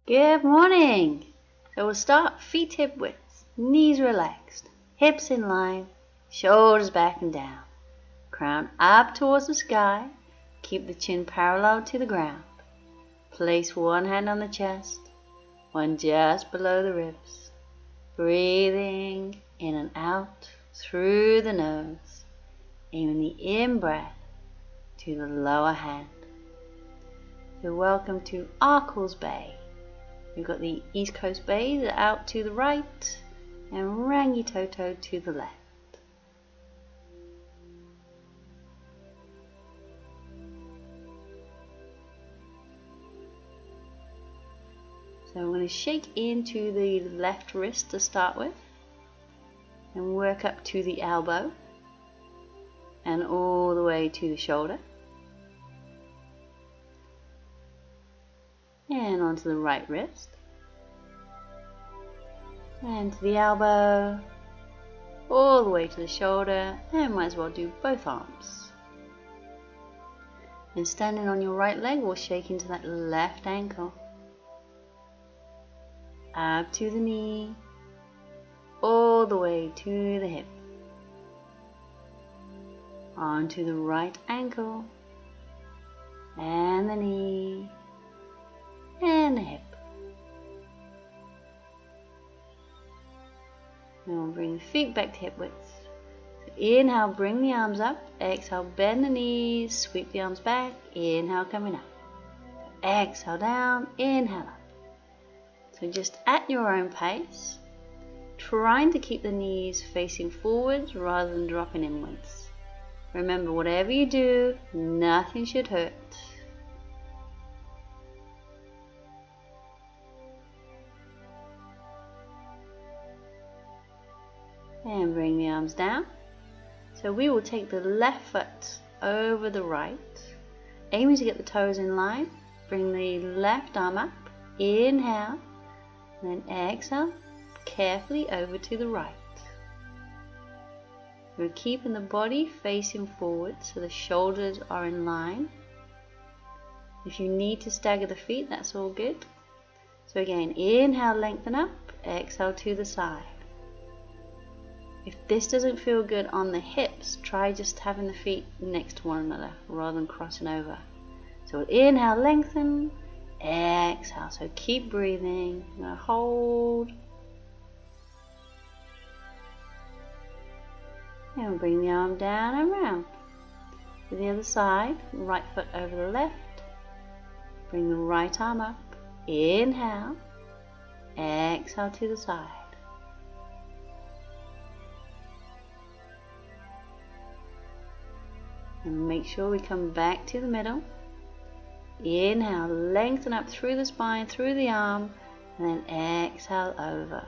Good morning. So we'll start feet hip width, knees relaxed, hips in line, shoulders back and down, crown up towards the sky, keep the chin parallel to the ground. Place one hand on the chest, one just below the ribs. Breathing in and out through the nose, aiming the in-breath to the lower hand. So welcome to ARKLES Bay. We've got the East Coast Bay out to the right and Rangitoto to the left. So I'm going to shake into the left wrist to start with and work up to the elbow and all the way to the shoulder. And onto the right wrist, and to the elbow, all the way to the shoulder, and might as well do both arms. And standing on your right leg, we'll shake into that left ankle, up to the knee, all the way to the hip, onto the right ankle, and the knee, and the hip. And we'll bring the feet back to hip width. So inhale, bring the arms up. Exhale, bend the knees, sweep the arms back. Inhale, coming up. So exhale down, inhale up. So just at your own pace, trying to keep the knees facing forwards rather than dropping inwards. Remember, whatever you do, nothing should hurt. And bring the arms down. So we will take the left foot over the right, aiming to get the toes in line. Bring the left arm up, inhale, and then exhale, carefully over to the right. We're keeping the body facing forward so the shoulders are in line. If you need to stagger the feet, that's all good. So again, inhale, lengthen up, exhale to the side. If this doesn't feel good on the hips, try just having the feet next to one another rather than crossing over. So inhale, lengthen, exhale. So keep breathing. I'm going to hold. And bring the arm down and round. To the other side, right foot over the left. Bring the right arm up. Inhale, exhale to the side. And make sure we come back to the middle. Inhale, lengthen up through the spine, through the arm, and then exhale over.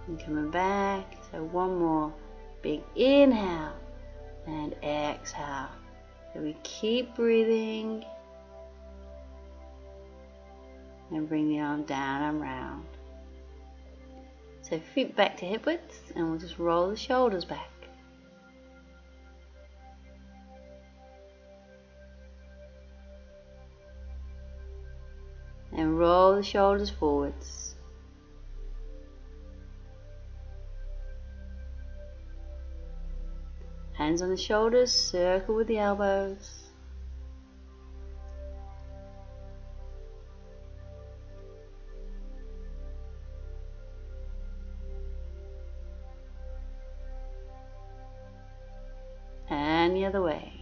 And coming back, so one more big inhale and exhale. So we keep breathing and bring the arm down and round. So feet back to hip width, and we'll just roll the shoulders back. And roll the shoulders forwards. Hands on the shoulders, circle with the elbows. And the other way.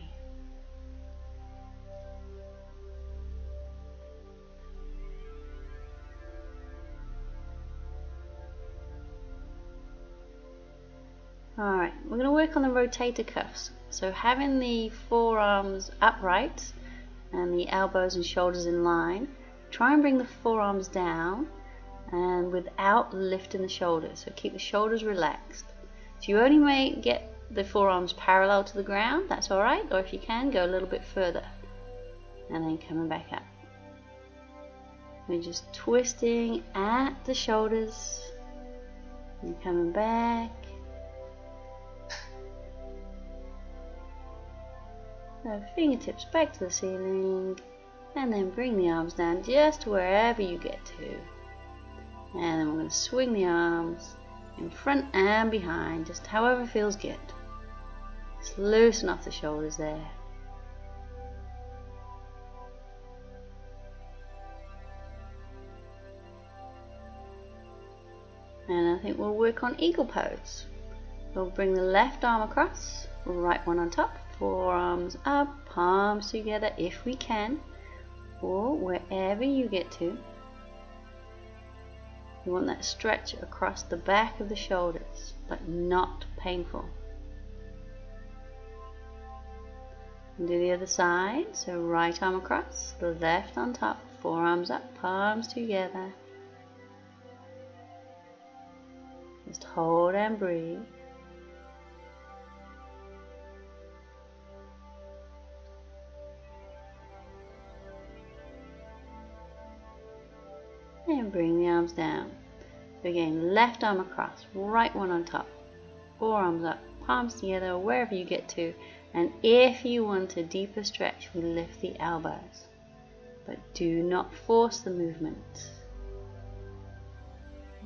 Alright, we're going to work on the rotator cuffs. So having the forearms upright and the elbows and shoulders in line, try and bring the forearms down and without lifting the shoulders. So keep the shoulders relaxed. If you only may get the forearms parallel to the ground, that's alright, or if you can, go a little bit further and then coming back up. We're just twisting at the shoulders and coming back So fingertips back to the ceiling, and then bring the arms down just to wherever you get to. And then we're going to swing the arms in front and behind, just however feels good. Just loosen off the shoulders there. And I think we'll work on eagle pose. We'll bring the left arm across, right one on top, forearms up, palms together if we can, or wherever you get to. You want that stretch across the back of the shoulders, but not painful. And do the other side, so right arm across, the left on top, forearms up, palms together. Just hold and breathe. And bring the arms down. So again, left arm across, right one on top, forearms up, palms together, wherever you get to. And if you want a deeper stretch, we lift the elbows. But do not force the movement.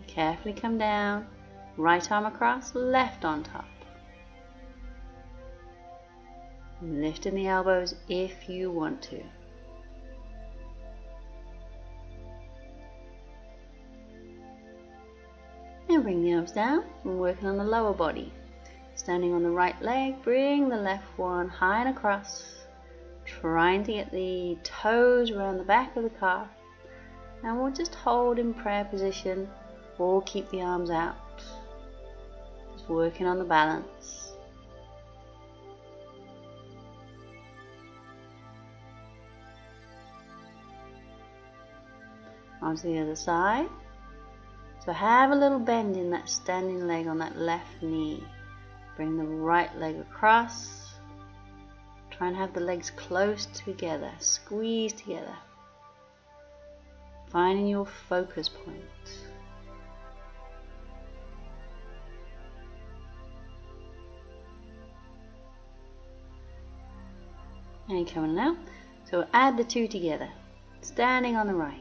Carefully come down, right arm across, left on top. Lifting the elbows if you want to. And bring the arms down. We're working on the lower body. Standing on the right leg, bring the left one high and across. Trying to get the toes around the back of the calf. And we'll just hold in prayer position or keep the arms out. Just working on the balance. On to the other side. So have a little bend in that standing leg on that left knee. Bring the right leg across. Try and have the legs close together. Squeeze together. Finding your focus point. And coming out. So add the two together. Standing on the right.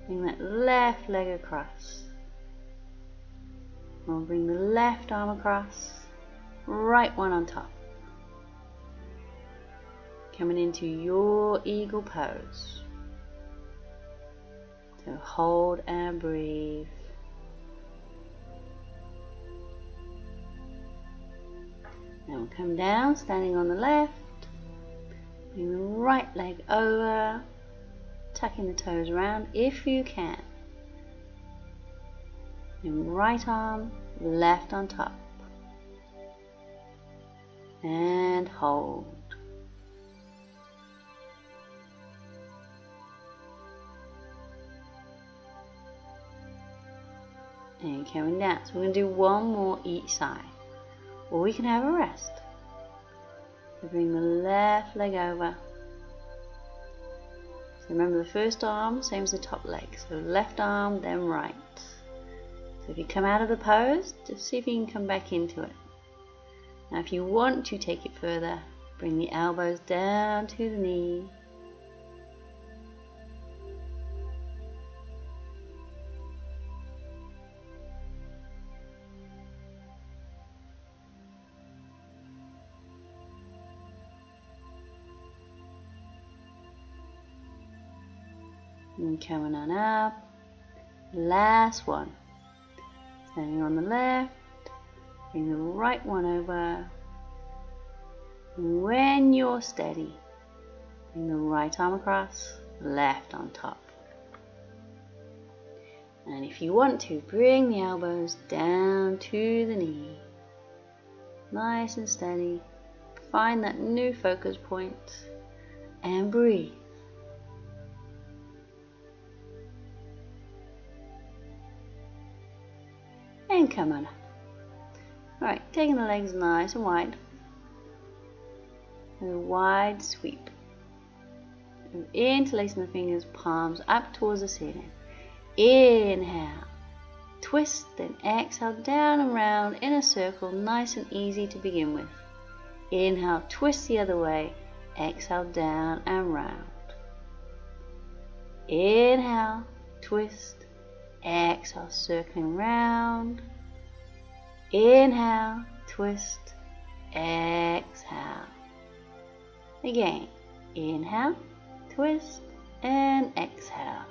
Bring that left leg across. We'll bring the left arm across, right one on top. Coming into your eagle pose. So hold and breathe. Now we'll come down, standing on the left. Bring the right leg over, tucking the toes around if you can. And right arm, left on top. And hold. And coming down. So we're going to do one more each side. Or we can have a rest. So bring the left leg over. So remember the first arm, same as the top leg. So left arm, then right. So if you come out of the pose, just see if you can come back into it. Now if you want to take it further, bring the elbows down to the knee. And coming on up. Last one. Standing on the left, bring the right one over. When you're steady, bring the right arm across, left on top. And if you want to, bring the elbows down to the knee. Nice and steady. Find that new focus point and breathe. And come on up. Alright, taking the legs nice and wide. And a wide sweep. Interlacing the fingers, palms up towards the ceiling. Inhale. Twist, then exhale down and round in a circle, nice and easy to begin with. Inhale, twist the other way. exhale down and round. Inhale, twist, exhale, circling round. Inhale, twist, exhale. Again, inhale, twist, and exhale.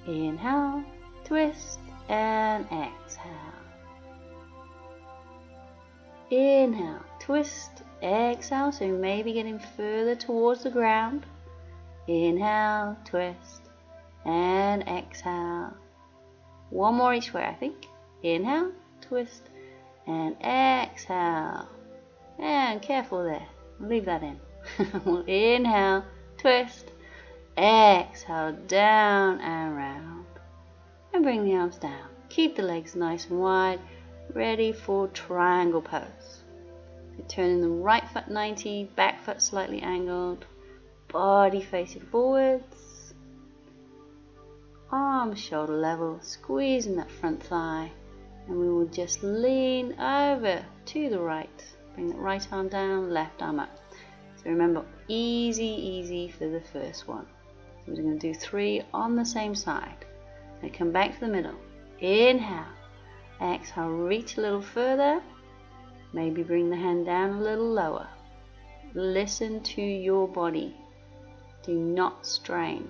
Inhale, twist, and exhale. Inhale, twist, exhale, so you may be getting further towards the ground. Inhale, twist, and exhale. One more each way, I think. Inhale, twist, and exhale. And careful there, leave that in. We'll inhale, twist, exhale, down and round. And bring the arms down. Keep the legs nice and wide, ready for triangle pose. So turning the right foot 90, back foot slightly angled, body facing forwards. Arms shoulder level, squeezing that front thigh. And we will just lean over to the right. Bring that right arm down, left arm up. So remember, easy for the first one. So we're going to do 3 on the same side. Now come back to the middle. Inhale. Exhale, reach a little further. Maybe bring the hand down a little lower. Listen to your body. Do not strain.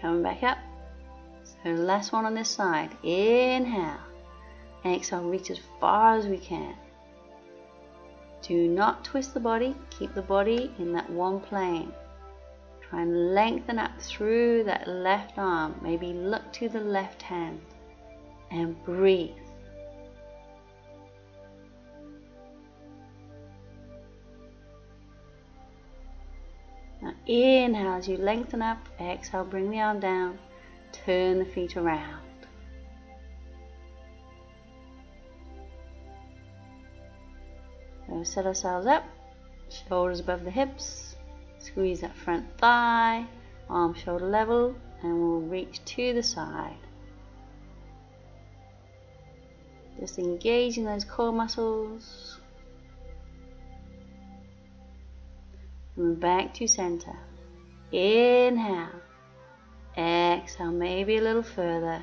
Coming back up. So last one on this side. Inhale. Exhale, reach as far as we can. Do not twist the body. Keep the body in that one plane. Try and lengthen up through that left arm. Maybe look to the left hand. And breathe. Now inhale as you lengthen up. Exhale, bring the arm down. Turn the feet around. So set ourselves up, shoulders above the hips, squeeze that front thigh, arm shoulder level, and we'll reach to the side. Just engaging those core muscles. And back to center. Inhale. Exhale, maybe a little further.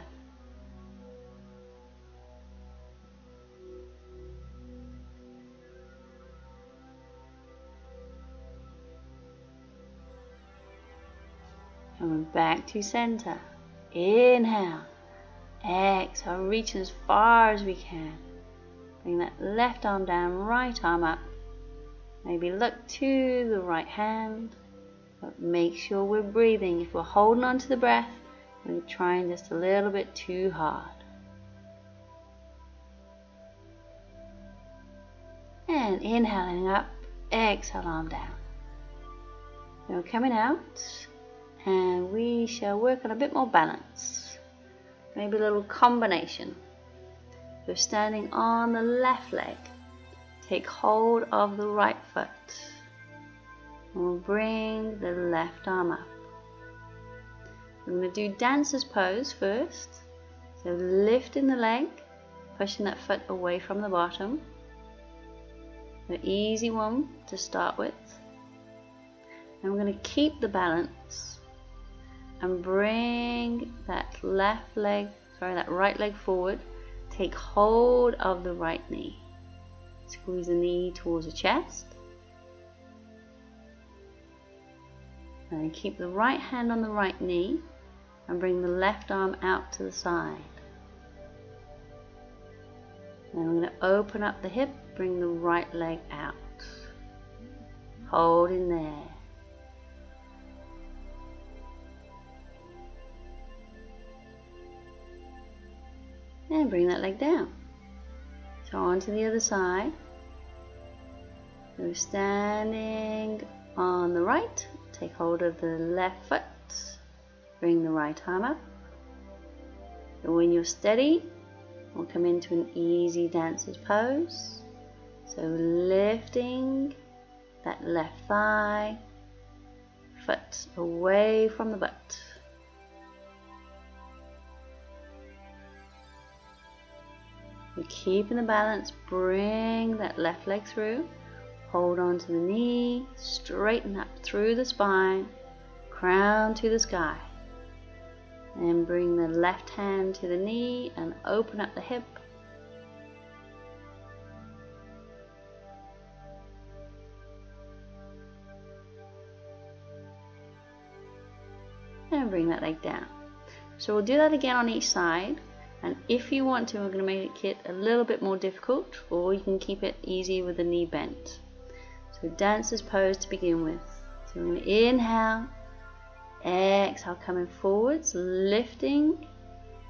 Coming back to center. Inhale. Exhale, reach as far as we can. Bring that left arm down, right arm up. Maybe look to the right hand. But make sure we're breathing. If we're holding on to the breath, we're trying just a little bit too hard. And inhaling up, exhale, arm down. Then we're coming out, and we shall work on a bit more balance. Maybe a little combination. We're standing on the left leg. Take hold of the right foot. And we'll bring the left arm up. We're going to do dancer's pose first. So lifting the leg, pushing that foot away from the bottom. An easy one to start with. And we're going to keep the balance and bring that right leg forward. Take hold of the right knee. Squeeze the knee towards the chest. And keep the right hand on the right knee and bring the left arm out to the side. Then we're going to open up the hip, bring the right leg out. Hold in there. And bring that leg down. So on to the other side. So standing on the right. Take hold of the left foot, bring the right arm up. And when you're steady, we'll come into an easy dancer's pose. So lifting that left thigh, foot away from the butt. We're keeping the balance. Bring that left leg through. Hold on to the knee. Straighten up through the spine. Crown to the sky. And bring the left hand to the knee and open up the hip. And bring that leg down. So we'll do that again on each side, and if you want to, we're going to make it a little bit more difficult, or you can keep it easy with the knee bent. So dancer's pose to begin with. So we're going to inhale, exhale, coming forwards, lifting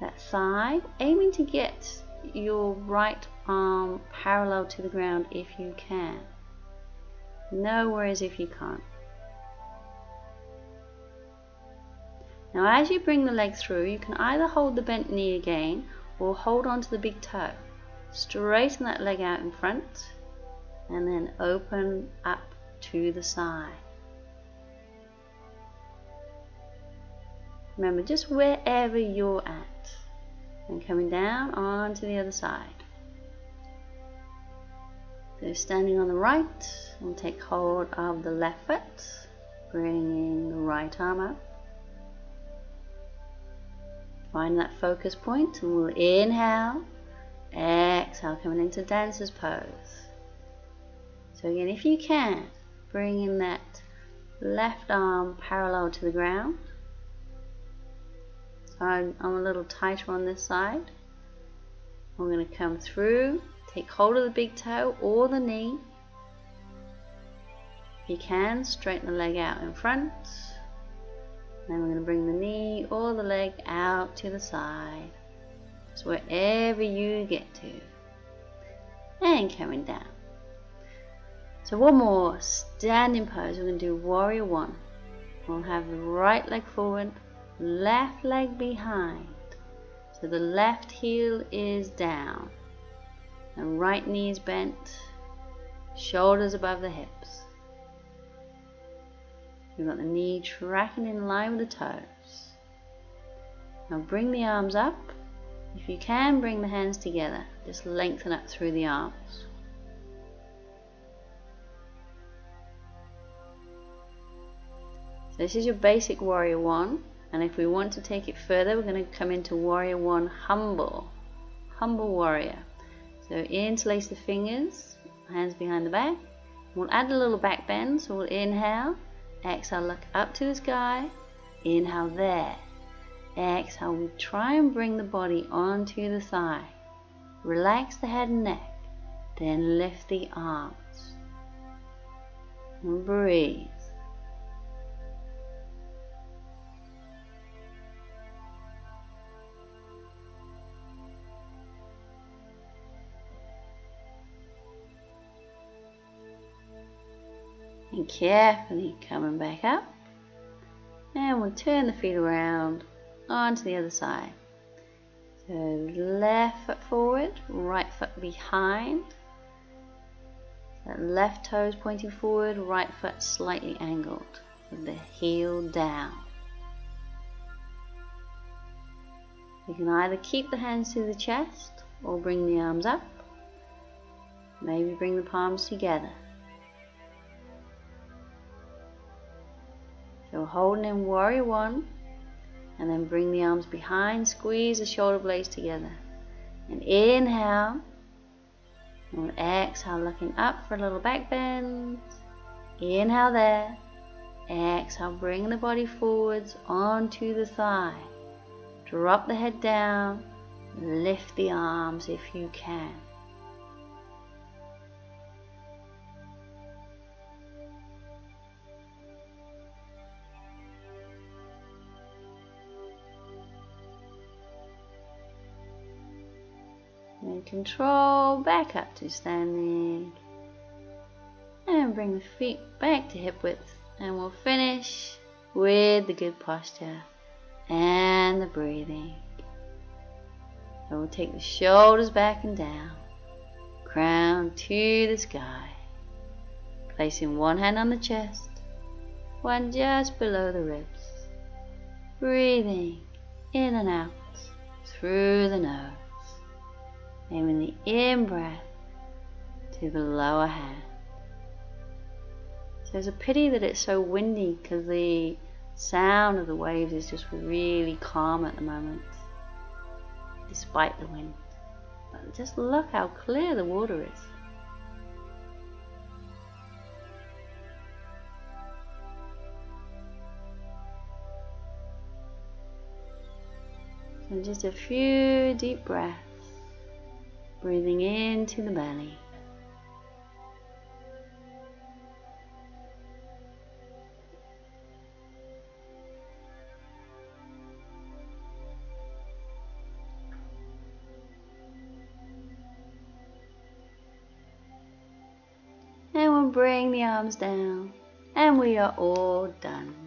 that thigh, aiming to get your right arm parallel to the ground if you can. No worries if you can't. Now as you bring the leg through, you can either hold the bent knee again or hold on to the big toe. Straighten that leg out in front and then open up to the side. Remember, just wherever you're at. And coming down onto the other side. So standing on the right, we'll take hold of the left foot, bringing the right arm up. Find that focus point and we'll inhale, exhale, coming into dancer's pose. So again, if you can, bring in that left arm parallel to the ground. So I'm a little tighter on this side. I'm going to come through, take hold of the big toe or the knee. If you can, straighten the leg out in front. Then we're going to bring the knee or the leg out to the side. So wherever you get to. And coming down. So one more standing pose. We're going to do warrior one. We'll have the right leg forward, left leg behind. So the left heel is down. And right knee is bent. Shoulders above the hips. You've got the knee tracking in line with the toes. Now bring the arms up. If you can, bring the hands together. Just lengthen up through the arms. So this is your basic warrior one. And if we want to take it further, we're going to come into warrior one humble. Humble warrior. So interlace the fingers, hands behind the back. We'll add a little back bend. So we'll inhale. Exhale, look up to the sky. Inhale there. Exhale, we try and bring the body onto the thigh. Relax the head and neck. Then lift the arms. And breathe. And carefully coming back up, and we'll turn the feet around onto the other side. So left foot forward, right foot behind. That left toe is pointing forward, right foot slightly angled with the heel down. You can either keep the hands to the chest or bring the arms up. Maybe bring the palms together. So holding in warrior one, and then bring the arms behind, squeeze the shoulder blades together. And inhale, and exhale, looking up for a little back bend. Inhale there, exhale, bring the body forwards onto the thigh. Drop the head down, lift the arms if you can. And control back up to standing. And bring the feet back to hip width. And we'll finish with the good posture and the breathing. So we'll take the shoulders back and down. Crown to the sky. Placing one hand on the chest, one just below the ribs. Breathing in and out through the nose. aiming the in-breath to the lower hand. So it's a pity that it's so windy because the sound of the waves is just really calm at the moment, despite the wind. But just look how clear the water is. So just a few deep breaths, breathing into the belly. And we'll bring the arms down, and we are all done.